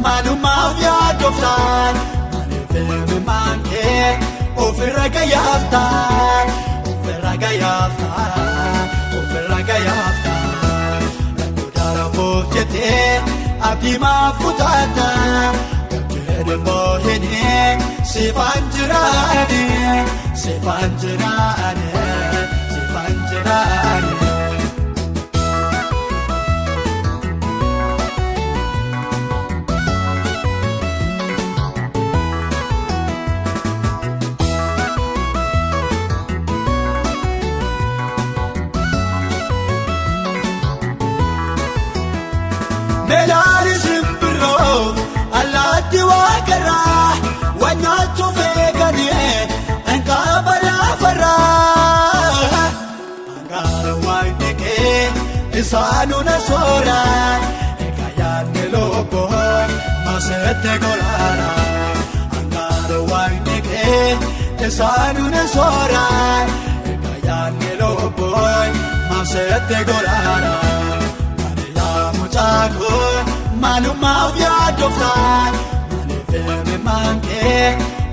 maalumaaf yaadoftaan maaliif maankee ofirra gayaaftaan ofirra gayaaftaan ofirra gayaaftaan rakkoo daraboof jettee abdii maaf kutaataan gabjeedhe moohinee sifaan jiraane sifaan jiraane sifaan jiraane. Melali simbiroo allaatti waaqarraa wanyaatu feeganii qaba laafarraa angaara waaqni kee isaanuu na sooraan egaa yaadne lobboon maseette goraara angaara waaqni kee isaanuu na sooraan egaa yaadne lobboon maseette goraara. Maalumaaf yaadoftaan maaliif maankee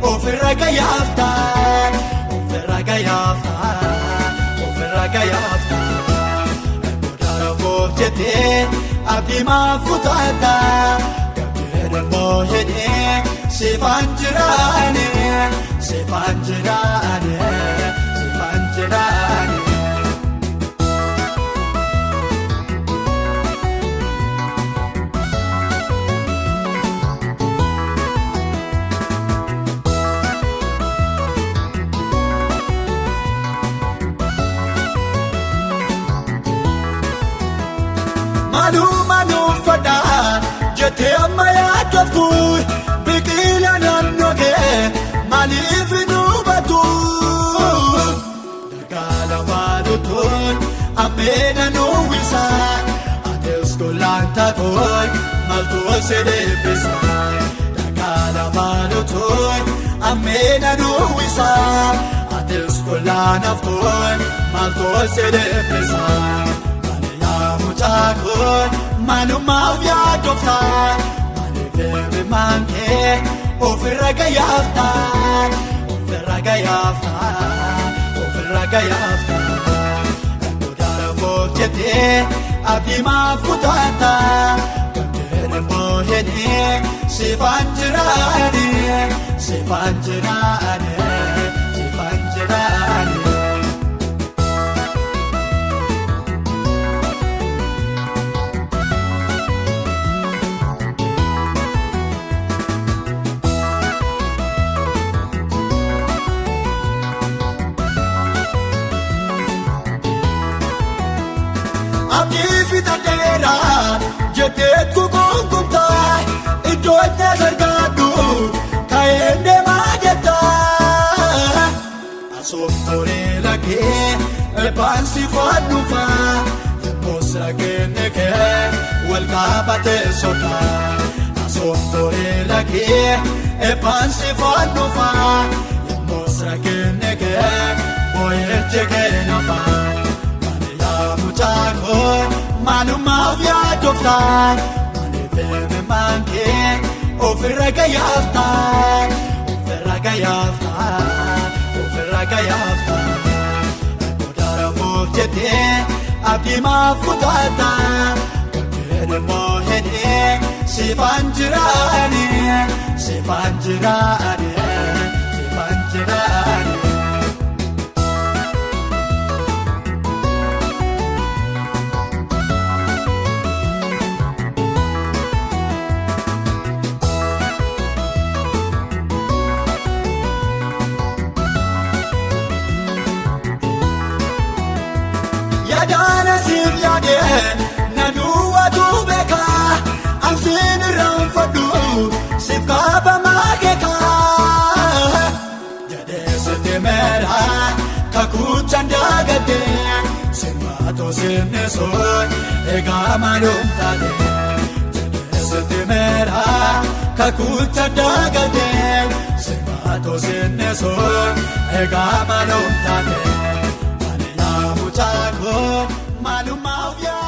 ofirra gayaaftaan ofirra gayaaftaan ofirra gayaaftaan rakkoo daraboof jettee abdii maaf kutaataan gabjeedhe moohinee sifaan jiraane sifaan jiraane sifaan jiraane. Maluufadhaa jettee amma yaadoftu biqila naannoo kee maaliif hin hubatu dagaala waalutuun ammeena nuwwisaa adees golaan taatoon maltuu si deebisaa dagaala waalutuun ammeena nuwwisaa adees golaan haftuun maltuu si deebisaa. Maalumaaf yaadoftaan maaliif maankee ofirra gayaaftaan ofirra gayaaftaan ofirra gayaaftaan rakkoo daraboof jettee abdii maaf kutaataan gabjeedhe moohinee sifaan jiraane sifaan jiraane sifaan jiraane. Abdii fitateeraa jettee kukunkumtaa iddoo itti gargaadhu ka'een deemaa jettaa asooftoree lagee eebbaan si faadhuufaa yemmoos rageenne kee wal qaabatee sotaa asooftoree lagee eebbaan si faadhuufaa yemmoos rageenne kee booyee jegee nafaa. Maalumaaf yaadoftaan maaliif maankee ofirra gayaaftaan ofirra gayaaftaan ofirra gayaaftaan rakkoo daraboof jettee abdii maaf kutaataan gabjeedhe moohinee sifaan jiraane sifaan jiraane sifaan jiraane. Yaadana siif yaadee na duwwaatu beekaa ansiin irraanfadhu siif qaba maakeekaa jedhee sitti meeraa kakuuchaan daagatee simbaatoo sinneesoon egaa maalum taatee jedhee sitti meeraa kakuuchaan daagatee simbaatoo sinneesoon egaa maalum taatee. Maalumaaf yaa.